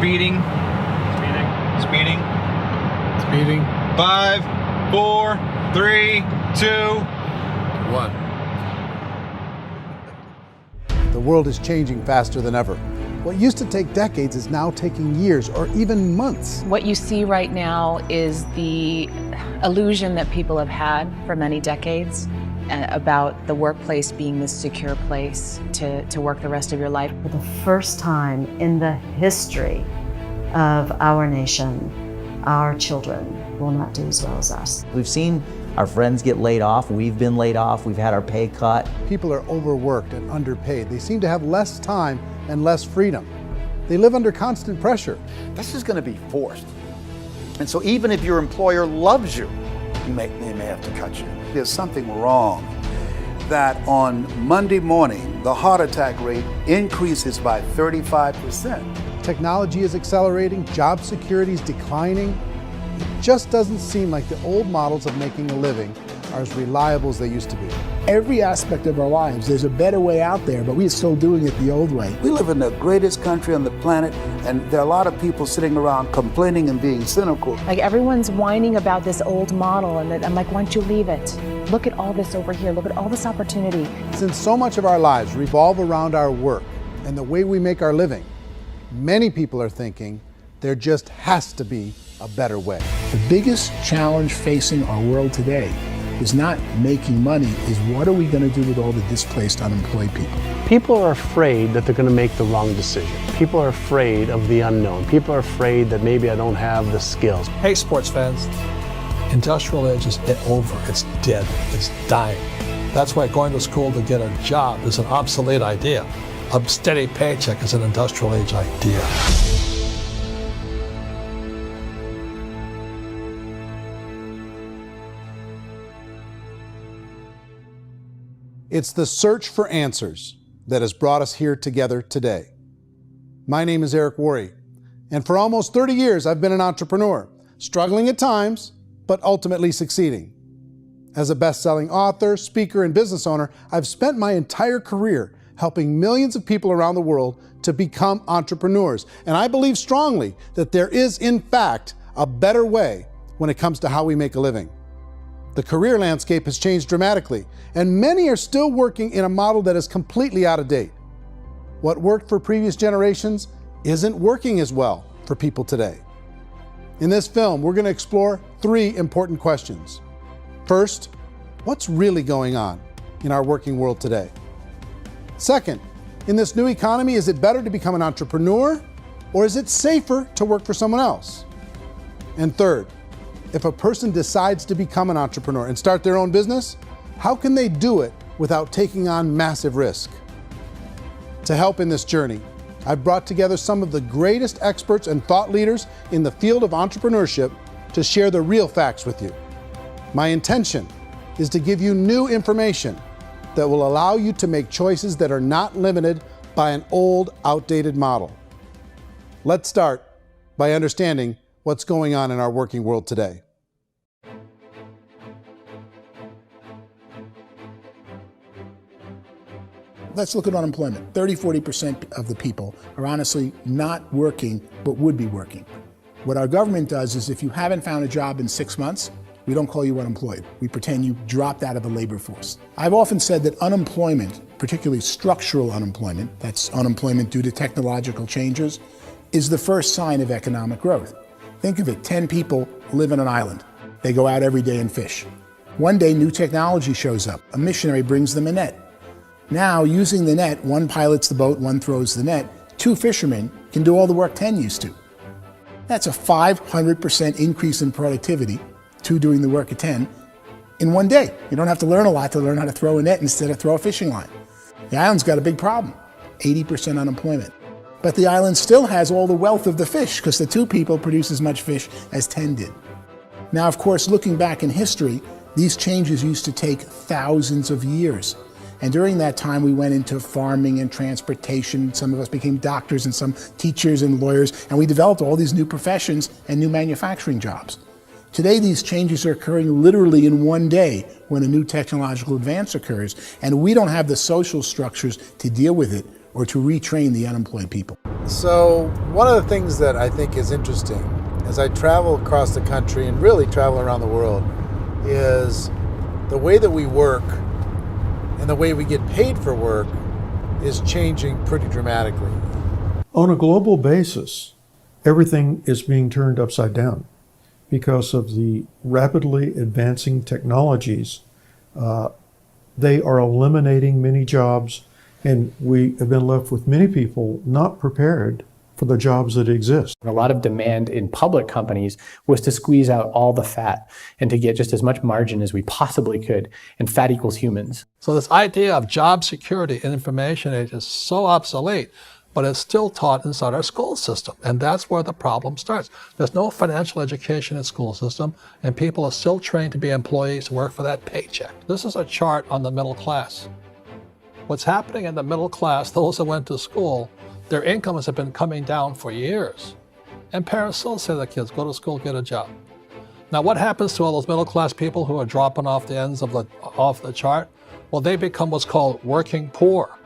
Speeding. Speeding. Speeding. 5, 4, 3, 2, 1. The world is changing faster than ever. What used to take decades is now taking years or even months. What you see right now is the illusion that people have had for many decades about the workplace being this secure place to work the rest of your life. For the first time in the history of our nation, our children will not do as well as us. We've seen our friends get laid off, we've been laid off, we've had our pay cut. People are overworked and underpaid. They seem to have less time and less freedom. They live under constant pressure. This is going to be forced. And so even if your employer loves you, they may have to cut you. There's something wrong that on Monday morning, the heart attack rate increases by 35%. Technology is accelerating, job security is declining. It just doesn't seem like the old models of making a living are as reliable as they used to be. Every aspect of our lives, there's a better way out there, but we're still doing it the old way. We live in the greatest country on the planet, and there are a lot of people sitting around complaining and being cynical. Like everyone's whining about this old model, and I'm like, why don't you leave it? Look at all this over here, look at all this opportunity. Since so much of our lives revolve around our work and the way we make our living, many people are thinking there just has to be a better way. The biggest challenge facing our world today is not making money, is what are we going to do with all the displaced, unemployed people? People are afraid that they're going to make the wrong decision. People are afraid of the unknown. People are afraid that maybe I don't have the skills. Hey, sports fans. Industrial age is over. It's dead. It's dying. That's why going to school to get a job is an obsolete idea. A steady paycheck is an industrial age idea. It's the search for answers that has brought us here together today. My name is Eric Worre, and for almost 30 years I've been an entrepreneur, struggling at times, but ultimately succeeding. As a best-selling author, speaker, and business owner, I've spent my entire career helping millions of people around the world to become entrepreneurs. And I believe strongly that there is, in fact, a better way when it comes to how we make a living. The career landscape has changed dramatically, and many are still working in a model that is completely out of date. What worked for previous generations isn't working as well for people today. In this film, we're going to explore 3 important questions. First, what's really going on in our working world today? Second, in this new economy, is it better to become an entrepreneur, or is it safer to work for someone else? And third, if a person decides to become an entrepreneur and start their own business, how can they do it without taking on massive risk? To help in this journey, I've brought together some of the greatest experts and thought leaders in the field of entrepreneurship to share the real facts with you. My intention is to give you new information that will allow you to make choices that are not limited by an old, outdated model. Let's start by understanding what's going on in our working world today. Let's look at unemployment. 30–40% of the people are honestly not working, but would be working. What our government does is if you haven't found a job in 6 months, we don't call you unemployed. We pretend you dropped out of the labor force. I've often said that unemployment, particularly structural unemployment, that's unemployment due to technological changes, is the first sign of economic growth. Think of it, 10 people live on an island. They go out every day and fish. One day, new technology shows up. A missionary brings them a net. Now, using the net, one pilots the boat, one throws the net. 2 fishermen can do all the work 10 used to. That's a 500% increase in productivity, 2 doing the work of 10, in one day. You don't have to learn a lot to learn how to throw a net instead of throw a fishing line. The island's got a big problem, 80% unemployment. But the island still has all the wealth of the fish because the 2 people produce as much fish as 10 did. Now, of course, looking back in history, these changes used to take thousands of years. And during that time, we went into farming and transportation. Some of us became doctors and some teachers and lawyers, and we developed all these new professions and new manufacturing jobs. Today, these changes are occurring literally in one day when a new technological advance occurs, and we don't have the social structures to deal with it or to retrain the unemployed people. So one of the things that I think is interesting as I travel across the country and really travel around the world is the way that we work and the way we get paid for work is changing pretty dramatically. On a global basis, everything is being turned upside down because of the rapidly advancing technologies. They are eliminating many jobs, and we have been left with many people not prepared for the jobs that exist. A lot of demand in public companies was to squeeze out all the fat and to get just as much margin as we possibly could, and fat equals humans. So this idea of job security in information age is so obsolete, but it's still taught inside our school system, and that's where the problem starts. There's no financial education in the school system, and people are still trained to be employees who work for that paycheck. This is a chart on the middle class. What's happening in the middle class, those that went to school, their incomes have been coming down for years. And parents still say to their kids, go to school, get a job. Now what happens to all those middle class people who are dropping off the ends of the chart? Well, they become what's called working poor.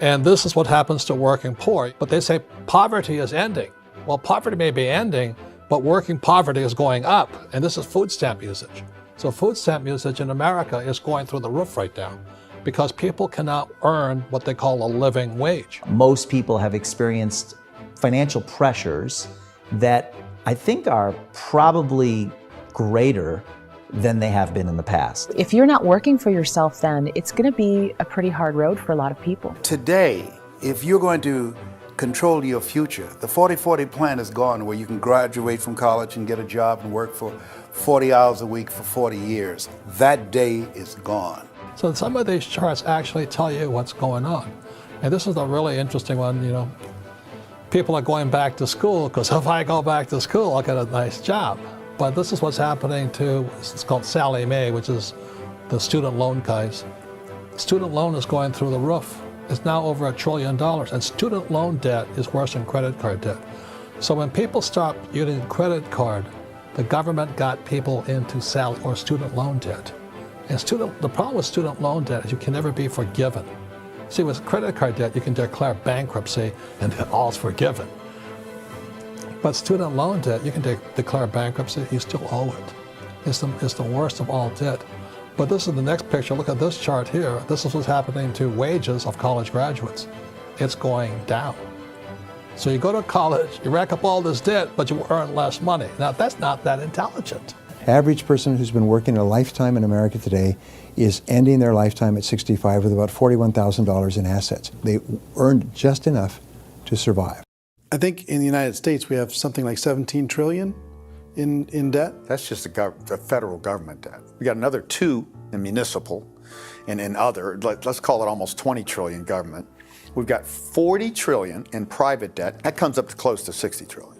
And this is what happens to working poor. But they say poverty is ending. Well, poverty may be ending, but working poverty is going up. And this is food stamp usage. So food stamp usage in America is going through the roof right now because people cannot earn what they call a living wage. Most people have experienced financial pressures that I think are probably greater than they have been in the past. If you're not working for yourself, then it's going to be a pretty hard road for a lot of people. Today, if you're going to control your future, the 40-40 plan is gone where you can graduate from college and get a job and work for 40 hours a week for 40 years. That day is gone. So some of these charts actually tell you what's going on. And this is a really interesting one, you know. People are going back to school because if I go back to school, I'll get a nice job. But this is what's happening to, it's called Sallie Mae, which is the student loan guys. Student loan is going through the roof. It's now over $1 trillion, and student loan debt is worse than credit card debt. So when people stopped using credit card, the government got people into student loan debt. And the problem with student loan debt is you can never be forgiven. See, with credit card debt, you can declare bankruptcy and then all's forgiven. But student loan debt, you can declare bankruptcy, you still owe it. It's the worst of all debt. But this is the next picture. Look at this chart here. This is what's happening to wages of college graduates. It's going down. So you go to college, you rack up all this debt, but you earn less money. Now, that's not that intelligent. Average person who's been working a lifetime in America today is ending their lifetime at 65 with about $41,000 in assets. They earned just enough to survive. I think in the United States we have something like 17 trillion in debt. That's just the federal government debt. We got another 2 in municipal and in other, let's call it almost 20 trillion government. We've got 40 trillion in private debt. That comes up to close to 60 trillion.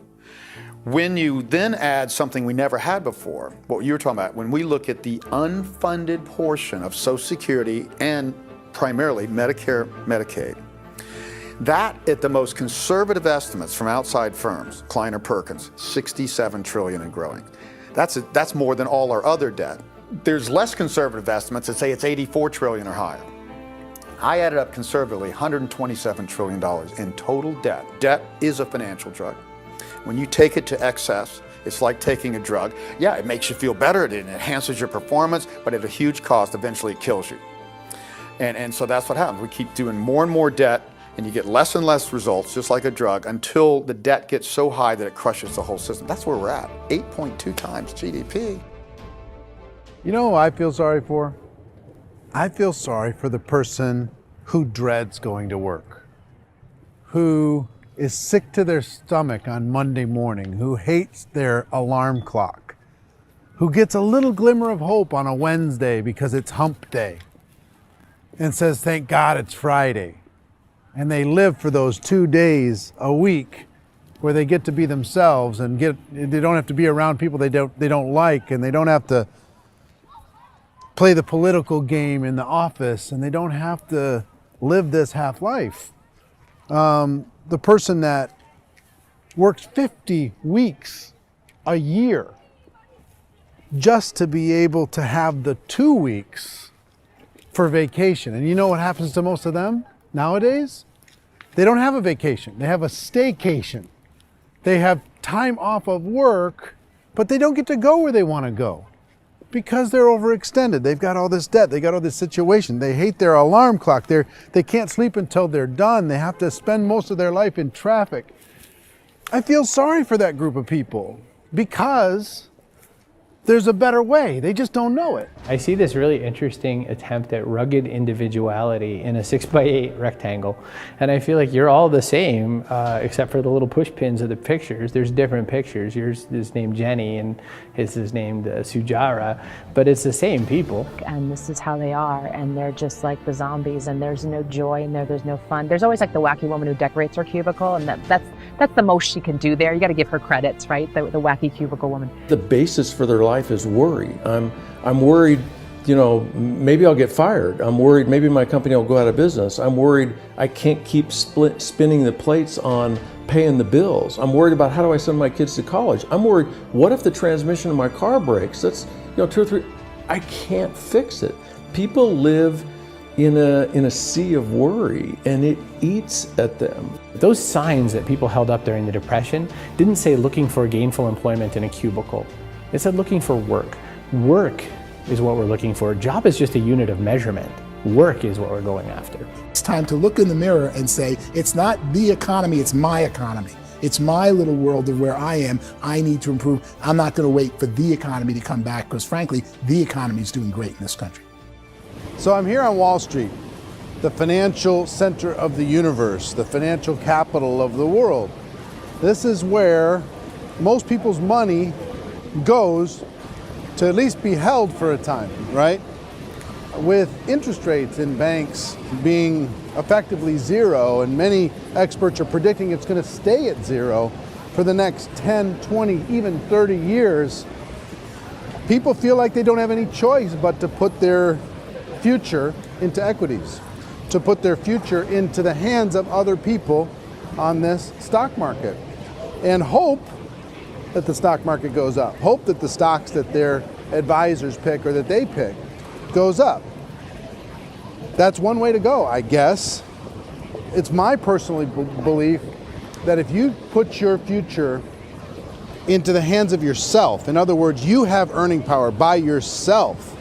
When you then add something we never had before, what you were talking about, when we look at the unfunded portion of Social Security and primarily Medicare, Medicaid, that, at the most conservative estimates from outside firms, Kleiner Perkins, 67 trillion and growing. That's more than all our other debt. There's less conservative estimates that say it's 84 trillion or higher. I added up conservatively $127 trillion in total debt. Debt is a financial drug. When you take it to excess, it's like taking a drug. Yeah, it makes you feel better, it enhances your performance, but at a huge cost, eventually it kills you. And so that's what happens. We keep doing more and more debt, and you get less and less results, just like a drug, until the debt gets so high that it crushes the whole system. That's where we're at, 8.2 times GDP. You know who I feel sorry for? I feel sorry for the person who dreads going to work, who is sick to their stomach on Monday morning, who hates their alarm clock, who gets a little glimmer of hope on a Wednesday because it's hump day and says, thank God it's Friday. And they live for those 2 days a week where they get to be themselves and they don't have to be around people they don't like, and they don't have to play the political game in the office, and they don't have to live this half life. The person that works 50 weeks a year just to be able to have the 2 weeks for vacation. And you know what happens to most of them nowadays? They don't have a vacation. They have a staycation. They have time off of work, but they don't get to go where they want to go because they're overextended. They've got all this debt. They got all this situation. They hate their alarm clock. They can't sleep until they're done. They have to spend most of their life in traffic. I feel sorry for that group of people because there's a better way. They just don't know it. I see this really interesting attempt at rugged individuality in a 6x8 rectangle. And I feel like you're all the same, except for the little push pins of the pictures. There's different pictures. Yours is named Jenny and his is named Sujara, but it's the same people. And this is how they are, and they're just like the zombies, and there's no joy in there, there's no fun. There's always like the wacky woman who decorates her cubicle, and that's the most she can do there. You got to give her credits, right? The wacky cubicle woman. The basis for their life is worry. I'm worried, you know, maybe I'll get fired. I'm worried maybe my company will go out of business. I'm worried I can't keep spinning the plates on paying the bills. I'm worried about how do I send my kids to college. I'm worried, what if the transmission of my car breaks? That's, you know, 2 or 3, I can't fix it. People live in a sea of worry, and it eats at them. Those signs that people held up during the Depression didn't say looking for gainful employment in a cubicle. It said looking for work. Work is what we're looking for. Job is just a unit of measurement. Work is what we're going after. It's time to look in the mirror and say, it's not the economy, it's my economy. It's my little world of where I am. I need to improve. I'm not going to wait for the economy to come back because frankly, the economy is doing great in this country. So I'm here on Wall Street, the financial center of the universe, the financial capital of the world. This is where most people's money goes to at least be held for a time, right? With interest rates in banks being effectively zero, and many experts are predicting it's going to stay at zero for the next 10, 20, even 30 years, people feel like they don't have any choice but to put their future into equities, to put their future into the hands of other people on this stock market, and hope that the stock market goes up, hope that the stocks that their advisors pick or that they pick goes up. That's one way to go, I guess. It's my personal belief that if you put your future into the hands of yourself, in other words, you have earning power by yourself,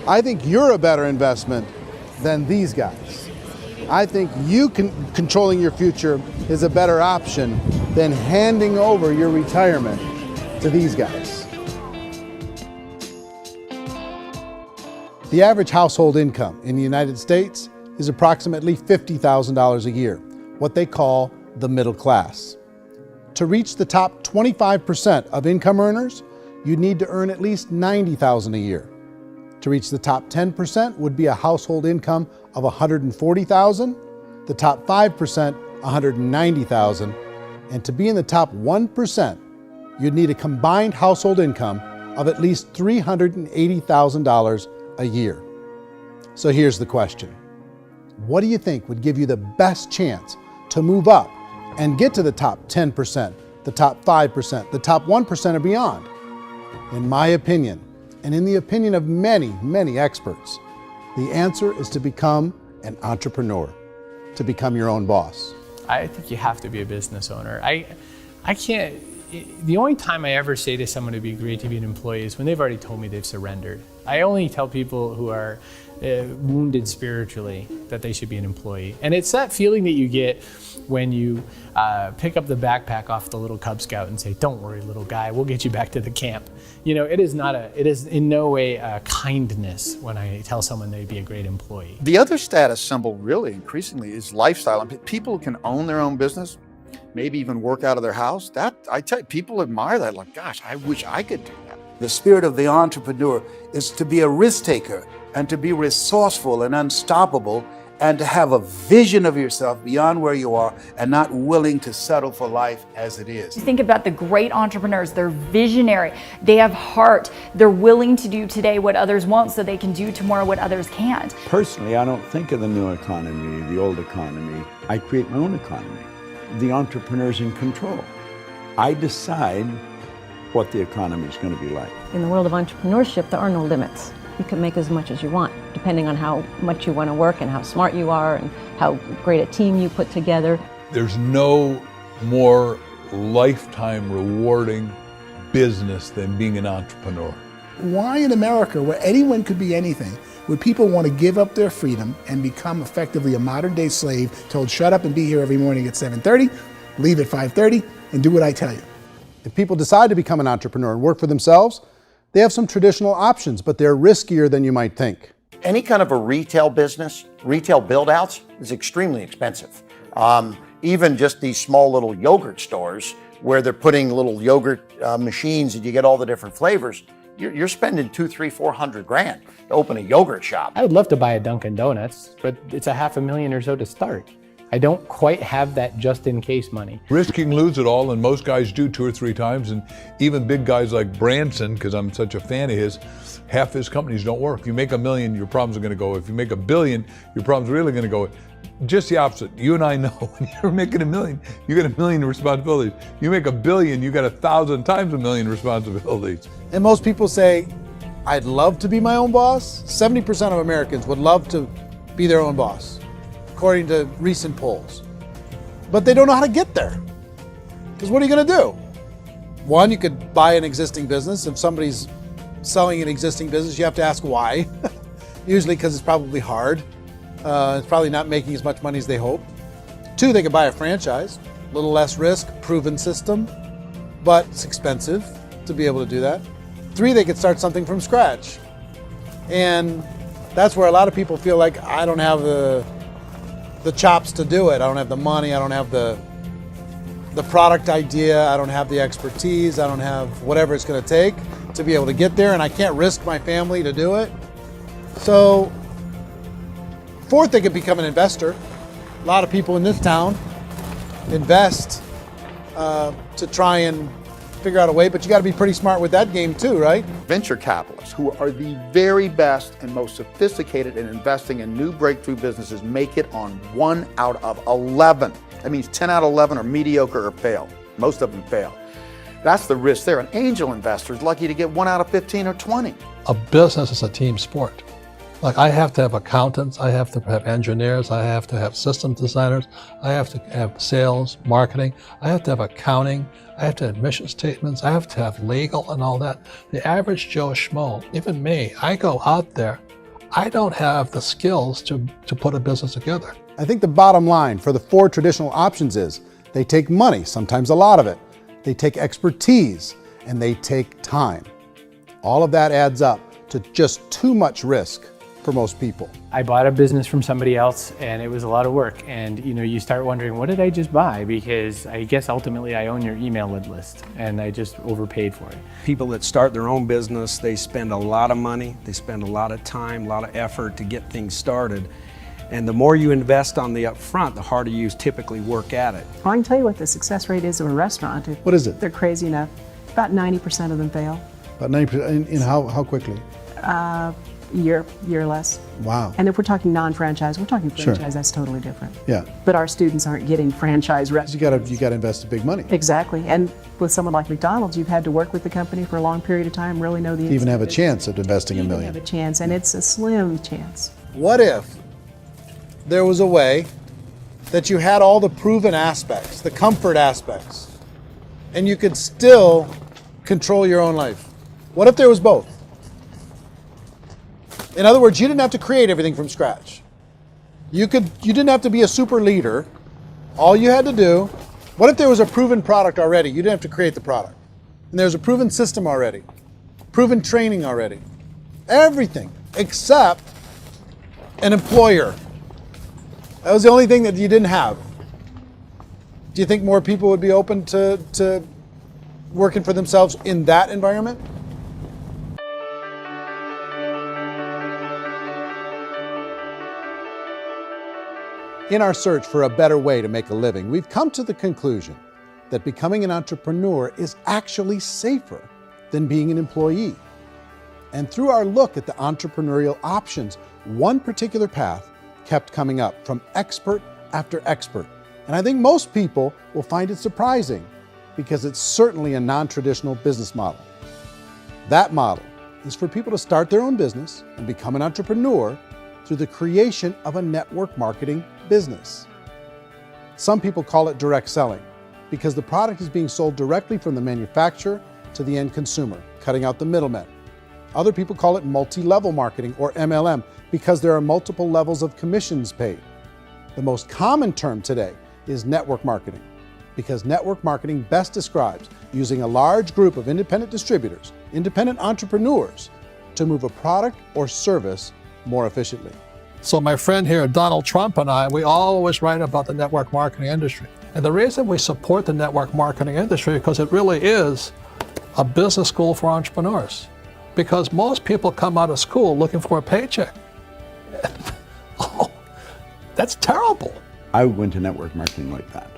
I think you're a better investment than these guys. I think you controlling your future is a better option than handing over your retirement to these guys. The average household income in the United States is approximately $50,000 a year, what they call the middle class. To reach the top 25% of income earners, you'd need to earn at least $90,000 a year. To reach the top 10% would be a household income of $140,000, the top 5%, $190,000, and to be in the top 1%, you'd need a combined household income of at least $380,000 a year. So here's the question. What do you think would give you the best chance to move up and get to the top 10%, the top 5%, the top 1% or beyond? In my opinion, and in the opinion of many, many experts, the answer is to become an entrepreneur, to become your own boss. I think you have to be a business owner. I can't, the only time I ever say to someone it'd be great to be an employee is when they've already told me they've surrendered. I only tell people who are wounded spiritually that they should be an employee. And it's that feeling that you get when you pick up the backpack off the little Cub Scout and say, "Don't worry, little guy, we'll get you back to the camp." You know, it is in no way a kindness when I tell someone they'd be a great employee. The other status symbol really increasingly is lifestyle. I mean, people can own their own business, maybe even work out of their house. That, I tell you, people admire that. Like, gosh, I wish I could do that. The spirit of the entrepreneur is to be a risk taker and to be resourceful and unstoppable and to have a vision of yourself beyond where you are and not willing to settle for life as it is. Think about the great entrepreneurs. They're visionary. They have heart. They're willing to do today what others won't so they can do tomorrow what others can't. Personally, I don't think of the new economy, the old economy. I create my own economy. The entrepreneur's in control. I decide what the economy is going to be like. In the world of entrepreneurship, there are no limits. You can make as much as you want, depending on how much you want to work and how smart you are and how great a team you put together. There's no more lifetime rewarding business than being an entrepreneur. Why in America, where anyone could be anything, would people want to give up their freedom and become effectively a modern-day slave, told shut up and be here every morning at 7:30, leave at 5:30, and do what I tell you? If people decide to become an entrepreneur and work for themselves, they have some traditional options, but they're riskier than you might think. Any kind of a retail business, retail build-outs, is extremely expensive. Even just these small little yogurt stores where they're putting little yogurt machines and you get all the different flavors, you're spending $200,000, $300,000, $400,000 to open a yogurt shop. I would love to buy a Dunkin' Donuts, but it's $500,000 or so to start. I don't quite have that just in case money. Risk you can lose it all, and most guys do 2 or 3 times, and even big guys like Branson, because I'm such a fan of his, half his companies don't work. If you make $1 million, your problems are going to go. If you make $1 billion, your problems are really going to go. Just the opposite. You and I know when you're making $1 million, you get $1 million responsibilities. You make $1 billion, you got 1,000 times $1 million responsibilities. And most people say, I'd love to be my own boss. 70% of Americans would love to be their own boss, according to recent polls. But they don't know how to get there. Because what are you going to do? One, you could buy an existing business. If somebody's selling an existing business, you have to ask why. Usually because it's probably hard. It's probably not making as much money as they hope. 2, they could buy a franchise. A little less risk, proven system, but it's expensive to be able to do that. 3, they could start something from scratch. And that's where a lot of people feel like, I don't have the chops to do it. I don't have the money. I don't have the product idea. I don't have the expertise. I don't have whatever it's going to take to be able to get there, and I can't risk my family to do it. So, 4th, they could become an investor. A lot of people in this town invest to try and figure out a way, but you got to be pretty smart with that game too, right? Venture capitalists, who are the very best and most sophisticated in investing in new breakthrough businesses, make it on 1 out of 11. That means 10 out of 11 are mediocre or fail. Most of them fail. That's the risk there. An angel investor is lucky to get 1 out of 15 or 20. A business is a team sport. Like, I have to have accountants, I have to have engineers, I have to have systems designers, I have to have sales, marketing, I have to have accounting, I have to have mission statements, I have to have legal and all that. The average Joe Schmo, even me, I go out there, I don't have the skills to put a business together. I think the bottom line for the 4 traditional options is they take money, sometimes a lot of it. They take expertise, and they take time. All of that adds up to just too much risk for most people. I bought a business from somebody else and it was a lot of work. And you start wondering, what did I just buy? Because I guess ultimately I own your email list and I just overpaid for it. People that start their own business, they spend a lot of money, they spend a lot of time, a lot of effort to get things started. And the more you invest on the upfront, the harder you typically work at it. I can tell you what the success rate is of a restaurant. What is it? They're crazy enough. About 90% of them fail. About 90%, in how quickly? Year less. Wow. And if we're talking non-franchise, we're talking franchise, Sure. That's totally different. Yeah. But our students aren't getting franchise restaurants. You got to invest big money. Exactly. And with someone like McDonald's, you've had to work with the company for a long period of time, really know the You even have a business. chance at investing $1 You million. have a chance, and it's a slim chance. What if there was a way that you had all the proven aspects, the comfort aspects, and you could still control your own life? What if there was both? In other words, you didn't have to create everything from scratch. You didn't have to be a super leader. All you had to do, what if there was a proven product already? You didn't have to create the product. And there's a proven system already, proven training already. Everything except an employer. That was the only thing that you didn't have. Do you think more people would be open to working for themselves in that environment? In our search for a better way to make a living, we've come to the conclusion that becoming an entrepreneur is actually safer than being an employee. And through our look at the entrepreneurial options, one particular path kept coming up from expert after expert. And I think most people will find it surprising because it's certainly a non-traditional business model. That model is for people to start their own business and become an entrepreneur through the creation of a network marketing business. Some people call it direct selling because the product is being sold directly from the manufacturer to the end consumer, cutting out the middlemen. Other people call it multi-level marketing, or MLM, because there are multiple levels of commissions paid. The most common term today is network marketing, because network marketing best describes using a large group of independent distributors, independent entrepreneurs, to move a product or service more efficiently. So my friend here, Donald Trump, and I, we always write about the network marketing industry. And the reason we support the network marketing industry is because it really is a business school for entrepreneurs. Because most people come out of school looking for a paycheck. Oh, that's terrible. I would go into network marketing like that.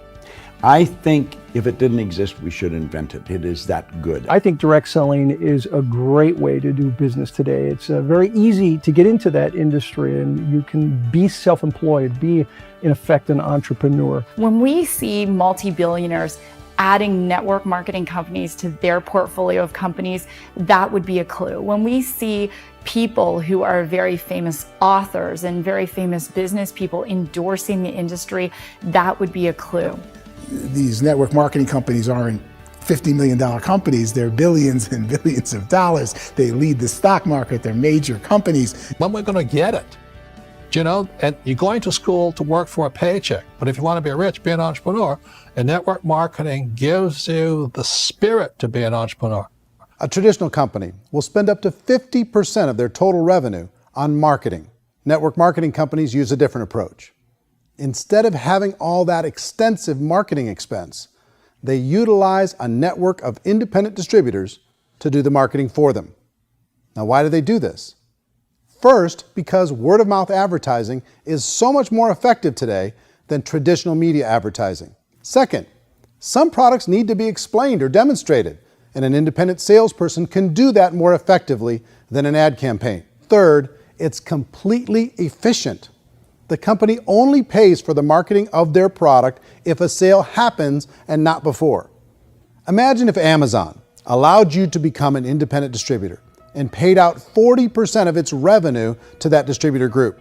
I think if it didn't exist, we should invent it. It is that good. I think direct selling is a great way to do business today. It's very easy to get into that industry, and you can be self-employed, be in effect an entrepreneur. When we see multi-billionaires adding network marketing companies to their portfolio of companies, that would be a clue. When we see people who are very famous authors and very famous business people endorsing the industry, that would be a clue. These network marketing companies aren't $50 million companies, they're billions and billions of dollars. They lead the stock market, they're major companies. When we're going to get it? You know, and you're going to school to work for a paycheck, but if you want to be rich, be an entrepreneur, and network marketing gives you the spirit to be an entrepreneur. A traditional company will spend up to 50% of their total revenue on marketing. Network marketing companies use a different approach. Instead of having all that extensive marketing expense, they utilize a network of independent distributors to do the marketing for them. Now, why do they do this? First, because word-of-mouth advertising is so much more effective today than traditional media advertising. Second, some products need to be explained or demonstrated, and an independent salesperson can do that more effectively than an ad campaign. Third, it's completely efficient. The company only pays for the marketing of their product if a sale happens and not before. Imagine if Amazon allowed you to become an independent distributor and paid out 40% of its revenue to that distributor group.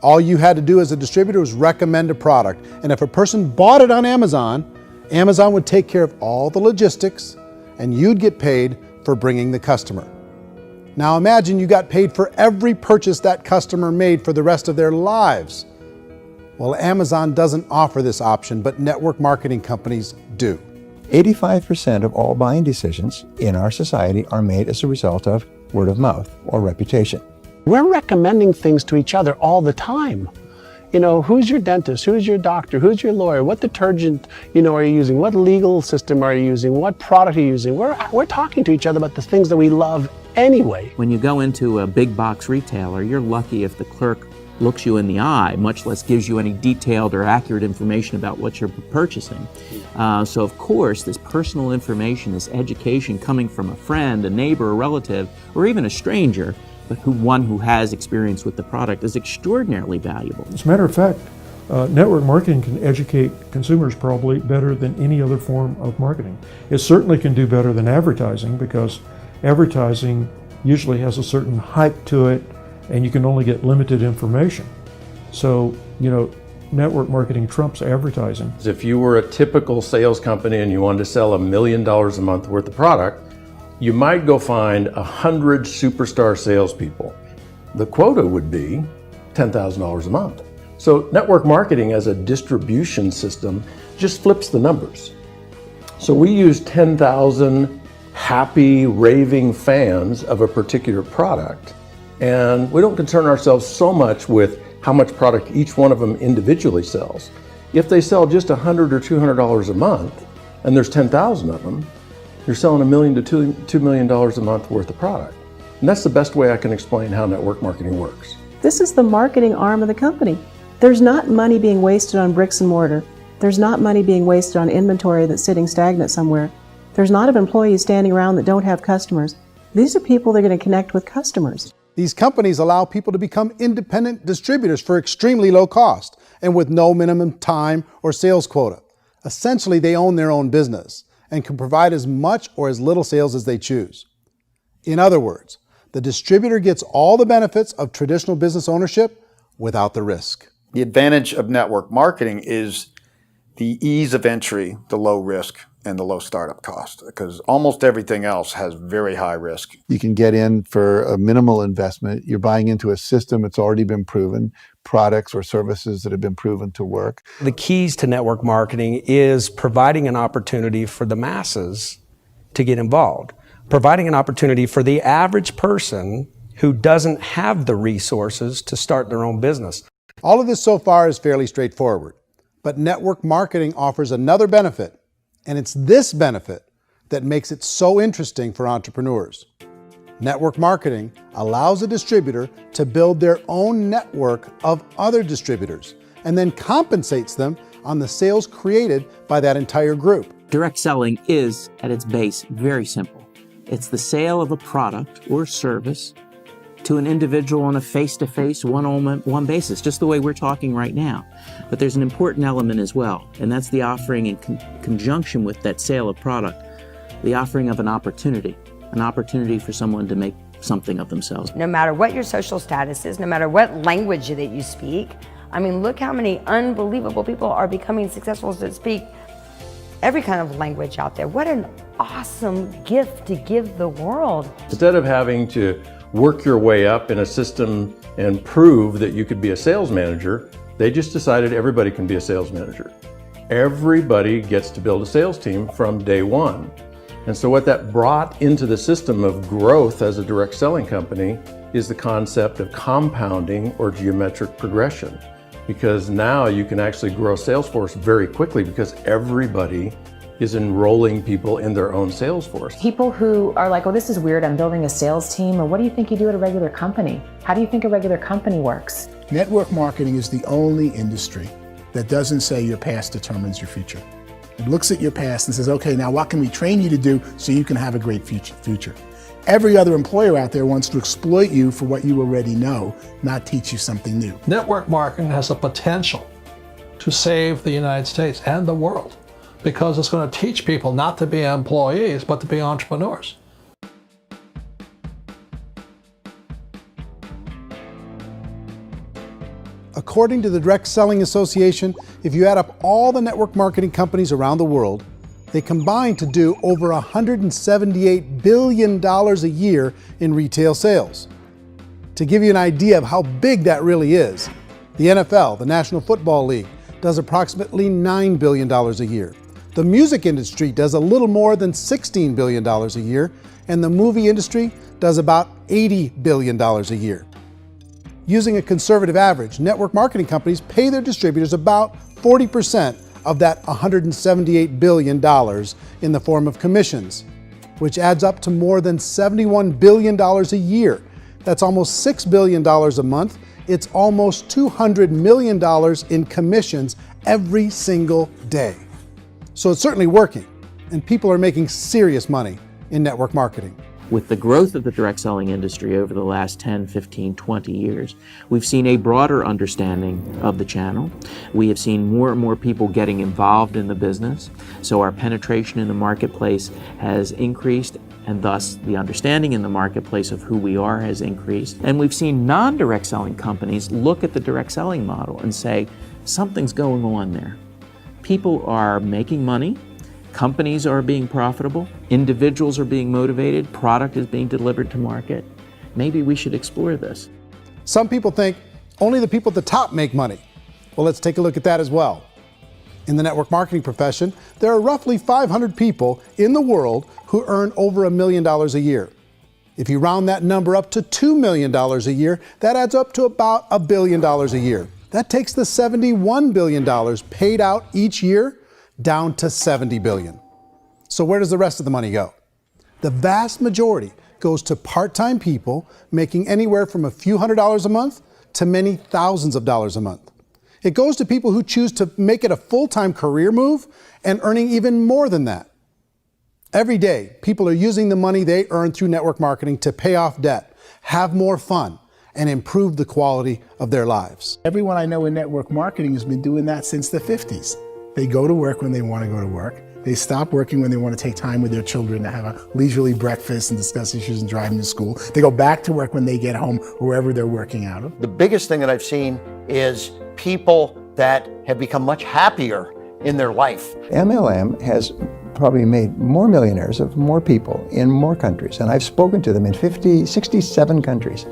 All you had to do as a distributor was recommend a product, and if a person bought it on Amazon, Amazon would take care of all the logistics, and you'd get paid for bringing the customer. Now imagine you got paid for every purchase that customer made for the rest of their lives. Well, Amazon doesn't offer this option, but network marketing companies do. 85% of all buying decisions in our society are made as a result of word of mouth or reputation. We're recommending things to each other all the time. You know, who's your dentist? Who's your doctor? Who's your lawyer? What detergent, are you using? What legal system are you using? What product are you using? We're talking to each other about the things that we love anyway. When you go into a big box retailer, you're lucky if the clerk looks you in the eye, much less gives you any detailed or accurate information about what you're purchasing. So of course, this personal information, this education coming from a friend, a neighbor, a relative, or even a stranger, but one who has experience with the product is extraordinarily valuable. As a matter of fact, network marketing can educate consumers probably better than any other form of marketing. It certainly can do better than advertising, because advertising usually has a certain hype to it, and you can only get limited information. So, network marketing trumps advertising. If you were a typical sales company and you wanted to sell $1 million a month worth of product, you might go find 100 superstar salespeople. The quota would be $10,000 a month. So network marketing as a distribution system just flips the numbers. So we use 10,000 happy, raving fans of a particular product, and we don't concern ourselves so much with how much product each one of them individually sells. If they sell just $100 or $200 a month, and there's 10,000 of them, you're selling $1 million to $2 million a month worth of product. And that's the best way I can explain how network marketing works. This is the marketing arm of the company. There's not money being wasted on bricks and mortar. There's not money being wasted on inventory that's sitting stagnant somewhere. There's not of employees standing around that don't have customers. These are people that are going to connect with customers. These companies allow people to become independent distributors for extremely low cost and with no minimum time or sales quota. Essentially, they own their own business and can provide as much or as little sales as they choose. In other words, the distributor gets all the benefits of traditional business ownership without the risk. The advantage of network marketing is the ease of entry, the low risk, and the low startup cost, because almost everything else has very high risk. You can get in for a minimal investment. You're buying into a system that's already been proven, products or services that have been proven to work. The keys to network marketing is providing an opportunity for the masses to get involved, providing an opportunity for the average person who doesn't have the resources to start their own business. All of this so far is fairly straightforward, but network marketing offers another benefit, and it's this benefit that makes it so interesting for entrepreneurs. Network marketing allows a distributor to build their own network of other distributors and then compensates them on the sales created by that entire group. Direct selling is, at its base, very simple. It's the sale of a product or service to an individual on a face-to-face, one-on-one basis, just the way we're talking right now. But there's an important element as well, and that's the offering in conjunction with that sale of product, the offering of an opportunity for someone to make something of themselves. No matter what your social status is, no matter what language that you speak, I mean, look how many unbelievable people are becoming successful that speak every kind of language out there. What an awesome gift to give the world. Instead of having to work your way up in a system and prove that you could be a sales manager, they just decided everybody can be a sales manager. Everybody gets to build a sales team from day one. And so what that brought into the system of growth as a direct selling company is the concept of compounding or geometric progression. Because now you can actually grow a sales force very quickly because everybody is enrolling people in their own sales force. People who are like, oh, this is weird, I'm building a sales team, or what do you think you do at a regular company? How do you think a regular company works? Network marketing is the only industry that doesn't say your past determines your future. It looks at your past and says, okay, now what can we train you to do so you can have a great future? Every other employer out there wants to exploit you for what you already know, not teach you something new. Network marketing has the potential to save the United States and the world because it's going to teach people not to be employees, but to be entrepreneurs. According to the Direct Selling Association, if you add up all the network marketing companies around the world, they combine to do over $178 billion a year in retail sales. To give you an idea of how big that really is, the NFL, the National Football League, does approximately $9 billion a year. The music industry does a little more than $16 billion a year, and the movie industry does about $80 billion a year. Using a conservative average, network marketing companies pay their distributors about 40% of that $178 billion in the form of commissions, which adds up to more than $71 billion a year. That's almost $6 billion a month. It's almost $200 million in commissions every single day. So it's certainly working, and people are making serious money in network marketing. With the growth of the direct selling industry over the last 10, 15, 20 years, we've seen a broader understanding of the channel. We have seen more and more people getting involved in the business, so our penetration in the marketplace has increased, and thus the understanding in the marketplace of who we are has increased. And we've seen non-direct selling companies look at the direct selling model and say, something's going on there. People are making money, companies are being profitable, individuals are being motivated, product is being delivered to market. Maybe we should explore this. Some people think only the people at the top make money. Well, let's take a look at that as well. In the network marketing profession, there are roughly 500 people in the world who earn over $1 million a year. If you round that number up to $2 million a year, that adds up to about $1 billion a year. That takes the $71 billion paid out each year down to $70 billion. So where does the rest of the money go? The vast majority goes to part-time people making anywhere from a few $100s a month to many thousands of dollars a month. It goes to people who choose to make it a full-time career move and earning even more than that. Every day, people are using the money they earn through network marketing to pay off debt, have more fun, and improve the quality of their lives. Everyone I know in network marketing has been doing that since the 50s. They go to work when they want to go to work. They stop working when they want to take time with their children to have a leisurely breakfast and discuss issues and drive them to school. They go back to work when they get home, wherever they're working out of. The biggest thing that I've seen is people that have become much happier in their life. MLM has probably made more millionaires of more people in more countries, and I've spoken to them in 67 countries,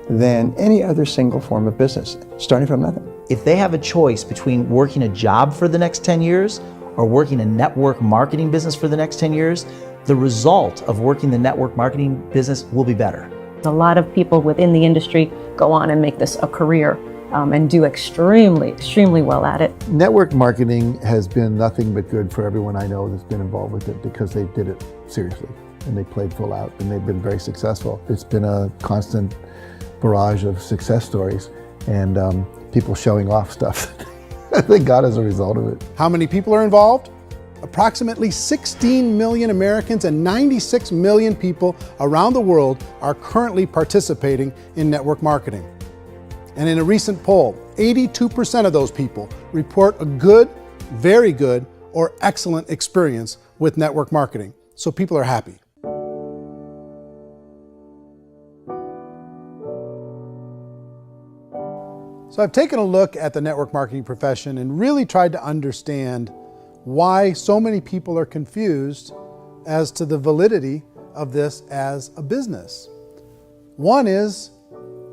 than any other single form of business, starting from nothing. If they have a choice between working a job for the next 10 years or working a network marketing business for the next 10 years, the result of working the network marketing business will be better. A lot of people within the industry go on and make this a career and do extremely well at it. Network marketing has been nothing but good for everyone I know that's been involved with it because they did it seriously and they played full out and they've been very successful. It's been a constant barrage of success stories and people showing off stuff that they got as a result of it. How many people are involved? Approximately 16 million Americans and 96 million people around the world are currently participating in network marketing. And in a recent poll, 82% of those people report a good, very good, or excellent experience with network marketing. So people are happy. So I've taken a look at the network marketing profession and really tried to understand why so many people are confused as to the validity of this as a business. One is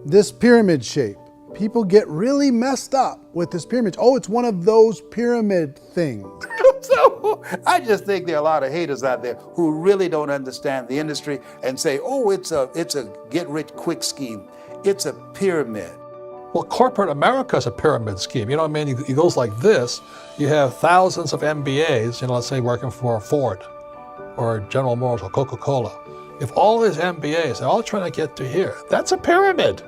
this pyramid shape. People get really messed up with this pyramid. Oh, it's one of those pyramid things. So I just think there are a lot of haters out there who really don't understand the industry and say, oh, it's a get-rich-quick scheme. It's a pyramid. Well, corporate America is a pyramid scheme. You know what I mean? It goes like this. You have thousands of MBAs, let's say working for Ford or General Motors or Coca-Cola. If all these MBAs, they're all trying to get to here, that's a pyramid.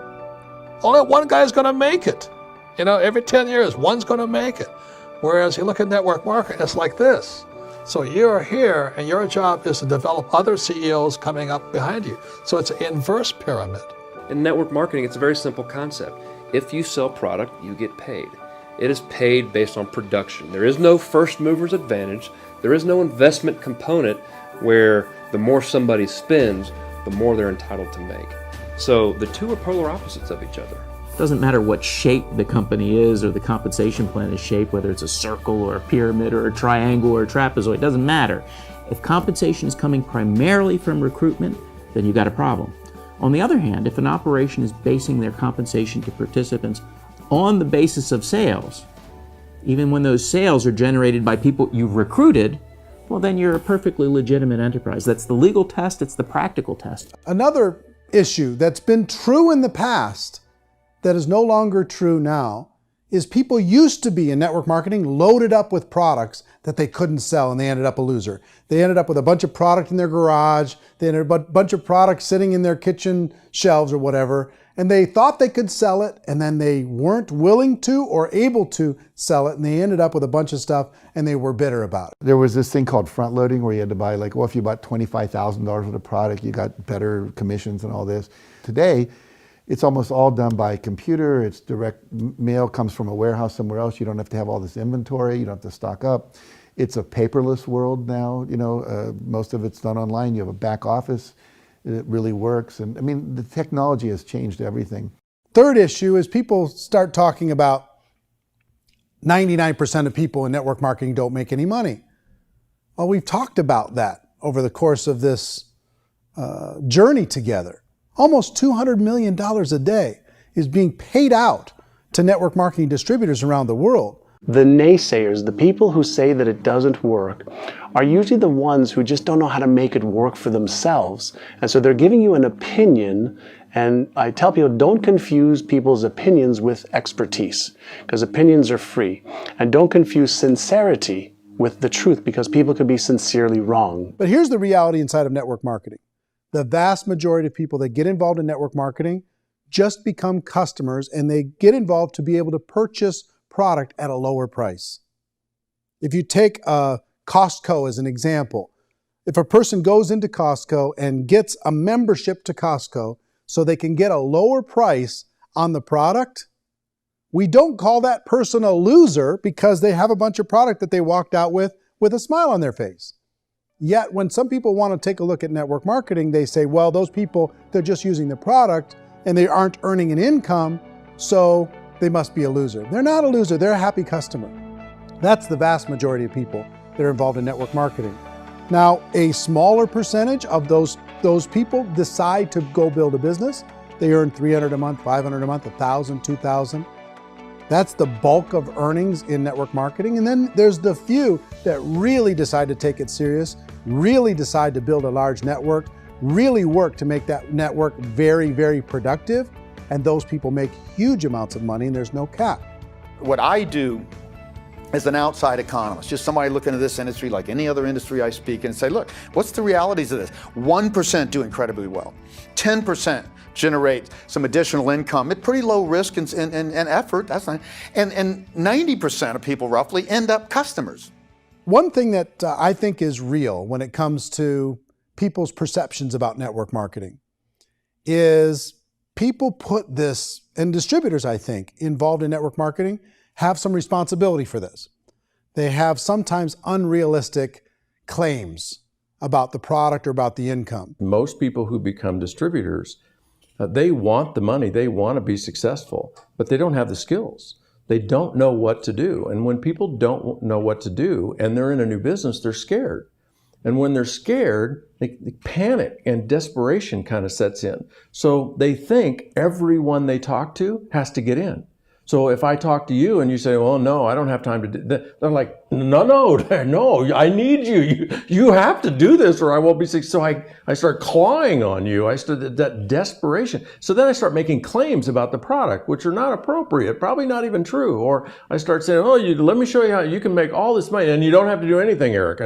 Only one guy's going to make it. Every 10 years, one's going to make it. Whereas you look at network marketing, it's like this. So you're here, and your job is to develop other CEOs coming up behind you. So it's an inverse pyramid. In network marketing, it's a very simple concept. If you sell product, you get paid. It is paid based on production. There is no first mover's advantage. There is no investment component where the more somebody spends, the more they're entitled to make. So the two are polar opposites of each other. It doesn't matter what shape the company is or the compensation plan is shaped, whether it's a circle or a pyramid or a triangle or a trapezoid, it doesn't matter. If compensation is coming primarily from recruitment, then you got a problem. On the other hand, if an operation is basing their compensation to participants on the basis of sales, even when those sales are generated by people you've recruited, well, then you're a perfectly legitimate enterprise. That's the legal test, it's the practical test. Another issue that's been true in the past that is no longer true now is people used to be in network marketing loaded up with products that they couldn't sell and they ended up a loser. They ended up with a bunch of product in their garage, they ended up with a bunch of products sitting in their kitchen shelves or whatever, and they thought they could sell it and then they weren't willing to or able to sell it and they ended up with a bunch of stuff and they were bitter about it. There was this thing called front loading where you had to buy if you bought $25,000 worth of product, you got better commissions and all this. Today, it's almost all done by computer. It's direct mail, comes from a warehouse somewhere else. You don't have to have all this inventory. You don't have to stock up. It's a paperless world now. Most of it's done online. You have a back office. It really works. And the technology has changed everything. Third issue is people start talking about 99% of people in network marketing don't make any money. Well, we've talked about that over the course of this journey together. Almost $200 million a day is being paid out to network marketing distributors around the world. The naysayers, the people who say that it doesn't work, are usually the ones who just don't know how to make it work for themselves. And so they're giving you an opinion, and I tell people, don't confuse people's opinions with expertise, because opinions are free. And don't confuse sincerity with the truth, because people could be sincerely wrong. But here's the reality inside of network marketing. The vast majority of people that get involved in network marketing just become customers and they get involved to be able to purchase product at a lower price. If you take Costco as an example, if a person goes into Costco and gets a membership to Costco so they can get a lower price on the product, we don't call that person a loser because they have a bunch of product that they walked out with a smile on their face. Yet when some people want to take a look at network marketing, they say, well, those people, they're just using the product and they aren't earning an income, so they must be a loser. They're not a loser, they're a happy customer. That's the vast majority of people that are involved in network marketing. Now, a smaller percentage of those people decide to go build a business. They earn $300 a month, $500 a month, $1,000, $2,000. That's the bulk of earnings in network marketing. And then there's the few that really decide to take it serious, really decide to build a large network, really work to make that network very, very productive. And those people make huge amounts of money and there's no cap. What I do as an outside economist, just somebody looking at this industry like any other industry I speak and say, look, what's the realities of this? 1% do incredibly well. 10% generate some additional income at pretty low risk and effort. That's not, and 90% of people roughly end up customers. One thing that I think is real when it comes to people's perceptions about network marketing is people put this, and distributors, I think, involved in network marketing have some responsibility for this. They have sometimes unrealistic claims about the product or about the income. Most people who become distributors, they want the money, they want to be successful, but they don't have the skills. They don't know what to do. And when people don't know what to do and they're in a new business, they're scared. And when they're scared, they panic and desperation kind of sets in. So they think everyone they talk to has to get in. So if I talk to you and you say, well, no, I don't have time to do that, they're like, no, I need you. You have to do this or I won't be successful. So I start clawing on you. I start that desperation. So then I start making claims about the product, which are not appropriate, probably not even true. Or I start saying, oh, let me show you how you can make all this money and you don't have to do anything, Eric.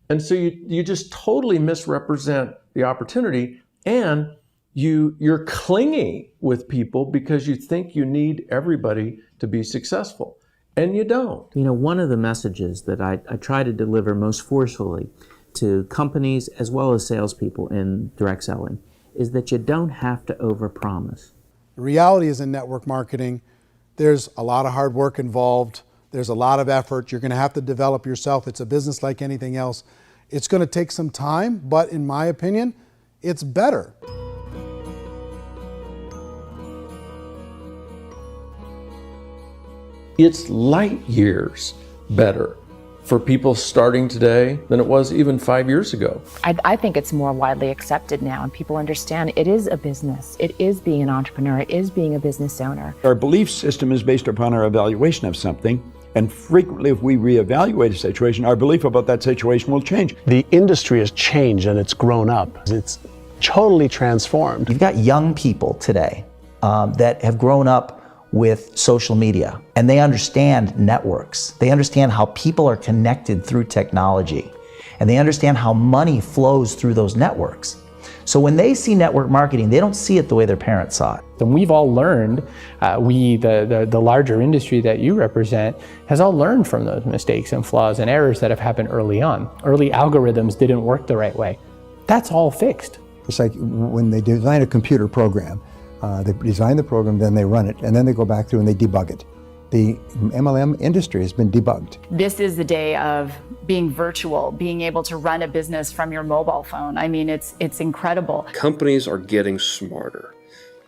And so you just totally misrepresent the opportunity, and you're clingy with people because you think you need everybody to be successful, and you don't. You know, one of the messages that I try to deliver most forcefully to companies as well as salespeople in direct selling is that you don't have to overpromise. The reality is in network marketing, there's a lot of hard work involved. There's a lot of effort. You're going to have to develop yourself. It's a business like anything else. It's going to take some time, but in my opinion, it's better. It's light years better for people starting today than it was even 5 years ago. I think it's more widely accepted now, and people understand it is a business. It is being an entrepreneur. It is being a business owner. Our belief system is based upon our evaluation of something. And frequently, if we reevaluate a situation, our belief about that situation will change. The industry has changed and it's grown up. It's totally transformed. You've got young people today that have grown up with social media, and they understand networks. They understand how people are connected through technology, and they understand how money flows through those networks. So when they see network marketing, they don't see it the way their parents saw it. And we've all learned, the larger industry that you represent, has all learned from those mistakes and flaws and errors that have happened early on. Early algorithms didn't work the right way. That's all fixed. It's like when they design a computer program, they design the program, then they run it, and then they go back through and they debug it. The MLM industry has been debugged. This is the day of being virtual, being able to run a business from your mobile phone. I mean, it's incredible. Companies are getting smarter.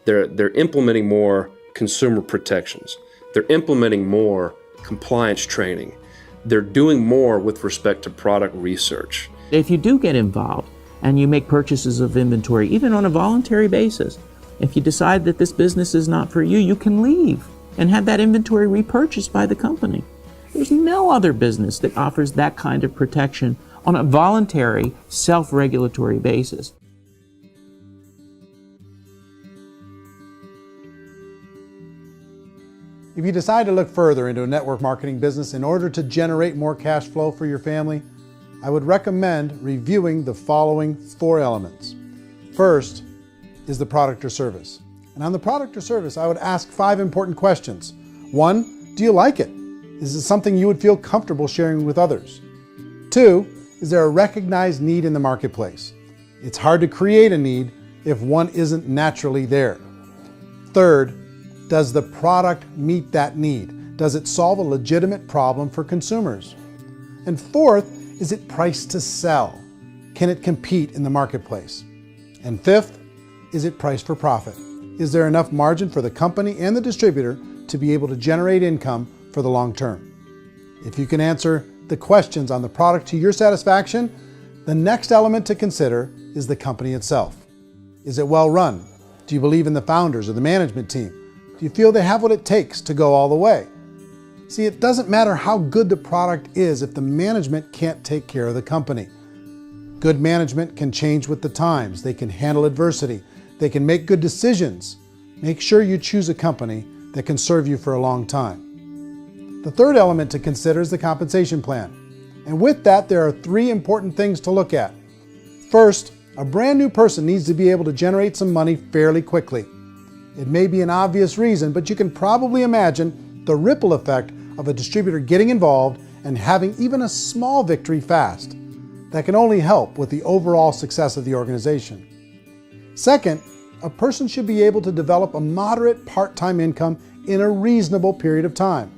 They're implementing more consumer protections. They're implementing more compliance training. They're doing more with respect to product research. If you do get involved and you make purchases of inventory, even on a voluntary basis, if you decide that this business is not for you, you can leave and have that inventory repurchased by the company. There's no other business that offers that kind of protection on a voluntary, self-regulatory basis. If you decide to look further into a network marketing business in order to generate more cash flow for your family, I would recommend reviewing the following 4 elements. First is the product or service. And on the product or service, I would ask 5 important questions. 1, do you like it? Is it something you would feel comfortable sharing with others? 2, is there a recognized need in the marketplace? It's hard to create a need if one isn't naturally there. 3rd, does the product meet that need? Does it solve a legitimate problem for consumers? And 4th, is it priced to sell? Can it compete in the marketplace? And 5th, is it priced for profit? Is there enough margin for the company and the distributor to be able to generate income for the long term? If you can answer the questions on the product to your satisfaction, the next element to consider is the company itself. Is it well run? Do you believe in the founders or the management team? Do you feel they have what it takes to go all the way? See, it doesn't matter how good the product is if the management can't take care of the company. Good management can change with the times. They can handle adversity. They can make good decisions. Make sure you choose a company that can serve you for a long time. The third element to consider is the compensation plan. And with that, there are 3 important things to look at. First, a brand new person needs to be able to generate some money fairly quickly. It may be an obvious reason, but you can probably imagine the ripple effect of a distributor getting involved and having even a small victory fast. That can only help with the overall success of the organization. Second, a person should be able to develop a moderate part-time income in a reasonable period of time.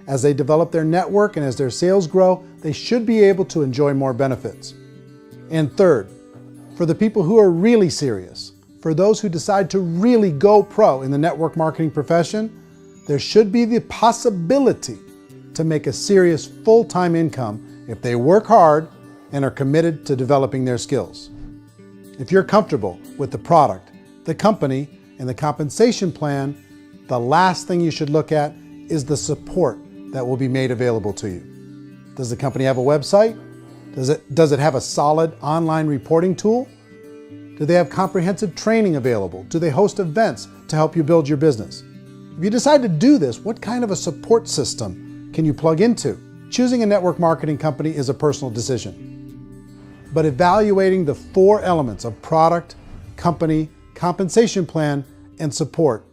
As they develop their network and as their sales grow, they should be able to enjoy more benefits. And third, for the people who are really serious, for those who decide to really go pro in the network marketing profession, there should be the possibility to make a serious full-time income if they work hard and are committed to developing their skills. If you're comfortable with the product, the company, and the compensation plan, the last thing you should look at is the support that will be made available to you. Does the company have a website? Does it have a solid online reporting tool? Do they have comprehensive training available? Do they host events to help you build your business? If you decide to do this, what kind of a support system can you plug into? Choosing a network marketing company is a personal decision. But evaluating the 4 elements of product, company, compensation plan, and support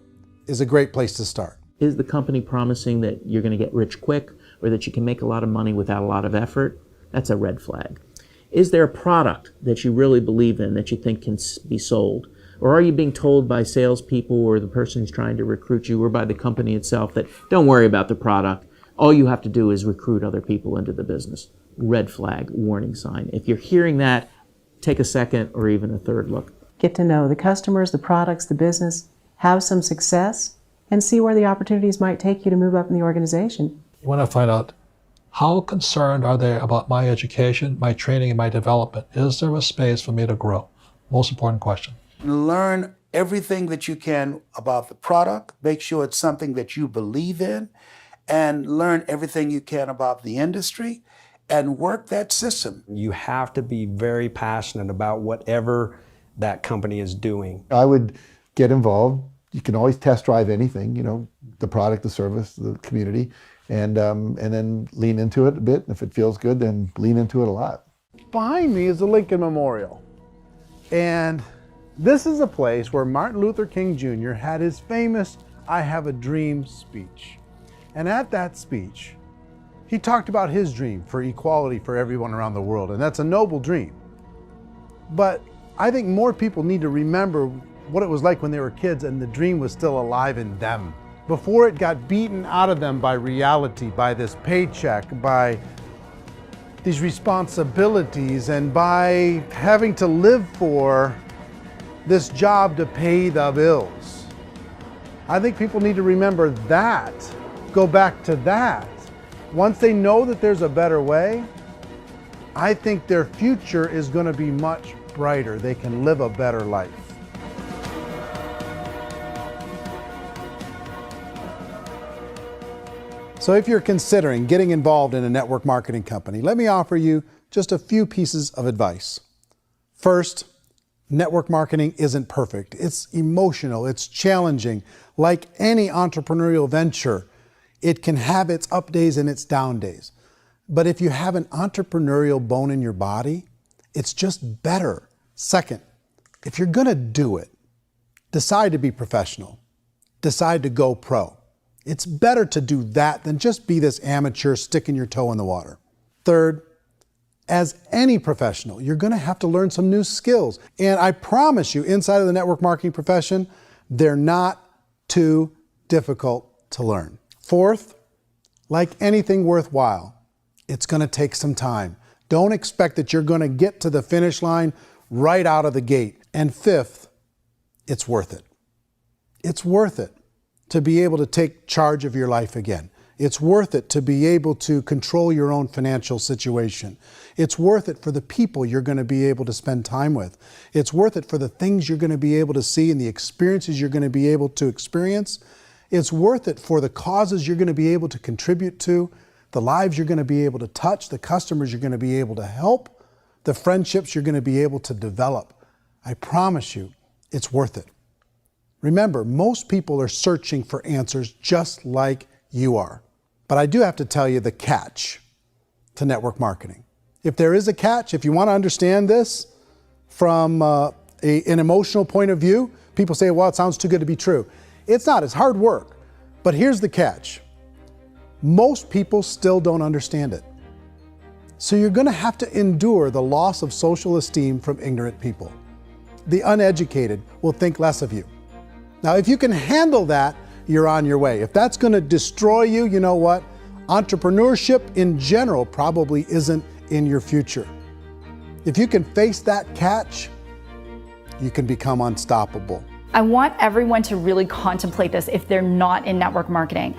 is a great place to start. Is the company promising that you're going to get rich quick or that you can make a lot of money without a lot of effort? That's a red flag. Is there a product that you really believe in that you think can be sold? Or are you being told by salespeople or the person who's trying to recruit you or by the company itself that don't worry about the product, all you have to do is recruit other people into the business? Red flag, warning sign. If you're hearing that, take a second or even a third look. Get to know the customers, the products, the business, have some success, and see where the opportunities might take you to move up in the organization. You want to find out, how concerned are they about my education, my training, and my development? Is there a space for me to grow? Most important question. Learn everything that you can about the product. Make sure it's something that you believe in, and learn everything you can about the industry and work that system. You have to be very passionate about whatever that company is doing. I would get involved. You can always test drive anything, the product, the service, the community, and then lean into it a bit. If it feels good, then lean into it a lot. Behind me is the Lincoln Memorial. And this is a place where Martin Luther King Jr. had his famous "I Have a Dream" speech. And at that speech, he talked about his dream for equality for everyone around the world, and that's a noble dream. But I think more people need to remember what it was like when they were kids and the dream was still alive in them, before it got beaten out of them by reality, by this paycheck, by these responsibilities, and by having to live for this job to pay the bills. I think people need to remember that, go back to that. Once they know that there's a better way, I think their future is going to be much brighter. They can live a better life. So if you're considering getting involved in a network marketing company, let me offer you just a few pieces of advice. First, network marketing isn't perfect. It's emotional, it's challenging. Like any entrepreneurial venture, it can have its up days and its down days. But if you have an entrepreneurial bone in your body, it's just better. Second, if you're gonna do it, decide to be professional. Decide to go pro. It's better to do that than just be this amateur sticking your toe in the water. Third, as any professional, you're gonna have to learn some new skills. And I promise you, inside of the network marketing profession, they're not too difficult to learn. Fourth, like anything worthwhile, it's gonna take some time. Don't expect that you're gonna get to the finish line right out of the gate. And fifth, it's worth it. It's worth it to be able to take charge of your life again. It's worth it to be able to control your own financial situation. It's worth it for the people you're going to be able to spend time with. It's worth it for the things you're going to be able to see and the experiences you're going to be able to experience. It's worth it for the causes you're going to be able to contribute to, the lives you're going to be able to touch, the customers you're going to be able to help, the friendships you're going to be able to develop. I promise you, it's worth it. Remember, most people are searching for answers just like you are. But I do have to tell you the catch to network marketing. If there is a catch, if you want to understand this from an emotional point of view, people say, well, it sounds too good to be true. It's not, it's hard work. But here's the catch. Most people still don't understand it. So you're going to have to endure the loss of social esteem from ignorant people. The uneducated will think less of you. Now, if you can handle that, you're on your way. If that's going to destroy you, you know what? Entrepreneurship in general probably isn't in your future. If you can face that catch, you can become unstoppable. I want everyone to really contemplate this if they're not in network marketing.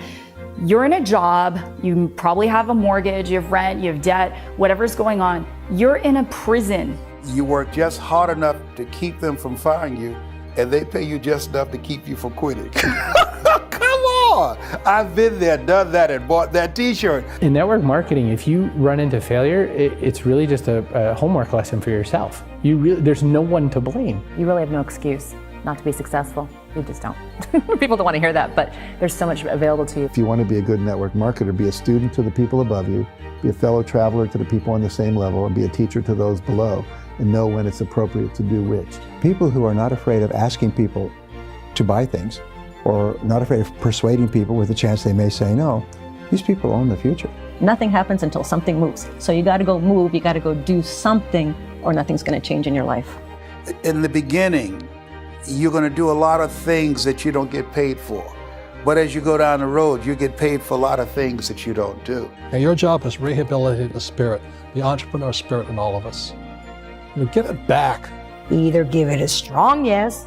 You're in a job, you probably have a mortgage, you have rent, you have debt, whatever's going on. You're in a prison. You work just hard enough to keep them from firing you, and they pay you just enough to keep you from quitting. Come on! I've been there, done that, and bought that t-shirt. In network marketing, if you run into failure, it's really just a homework lesson for yourself. There's no one to blame. You really have no excuse not to be successful. You just don't. People don't want to hear that, but there's so much available to you. If you want to be a good network marketer, be a student to the people above you, be a fellow traveler to the people on the same level, and be a teacher to those below, and know when it's appropriate to do which. People who are not afraid of asking people to buy things, or not afraid of persuading people with the chance they may say no, these people own the future. Nothing happens until something moves. So you got to go move, you got to go do something, or nothing's going to change in your life. In the beginning, you're going to do a lot of things that you don't get paid for. But as you go down the road, you get paid for a lot of things that you don't do. And your job is rehabilitate the spirit, the entrepreneur spirit in all of us. Get it back. Either give it a strong yes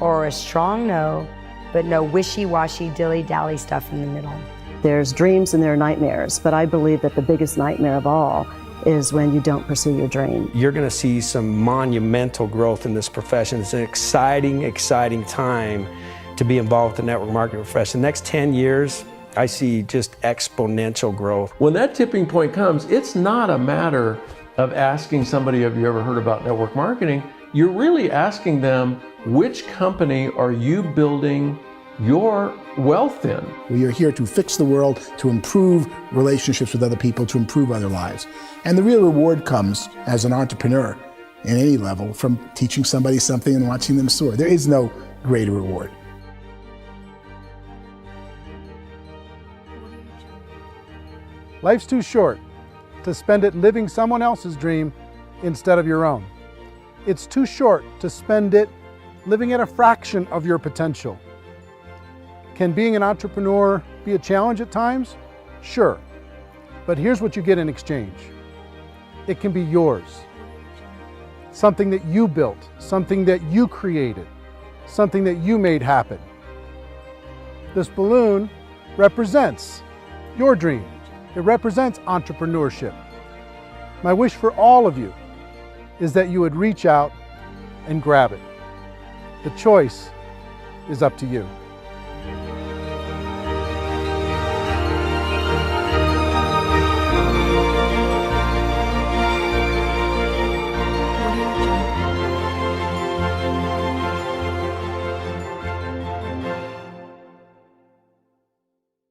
or a strong no, but no wishy-washy, dilly-dally stuff in the middle. There's dreams and there are nightmares, but I believe that the biggest nightmare of all is when you don't pursue your dream. You're going to see some monumental growth in this profession. It's an exciting, exciting time to be involved with the network marketing profession. The next 10 years, I see just exponential growth. When that tipping point comes, it's not a matter of asking somebody, have you ever heard about network marketing? You're really asking them, which company are you building your wealth in? We are here to fix the world, to improve relationships with other people, to improve other lives. And the real reward comes as an entrepreneur in any level from teaching somebody something and watching them soar. There is no greater reward. Life's too short to spend it living someone else's dream instead of your own. It's too short to spend it living at a fraction of your potential. Can being an entrepreneur be a challenge at times? Sure. But here's what you get in exchange. It can be yours. Something that you built, something that you created, something that you made happen. This balloon represents your dream. It represents entrepreneurship. My wish for all of you is that you would reach out and grab it. The choice is up to you.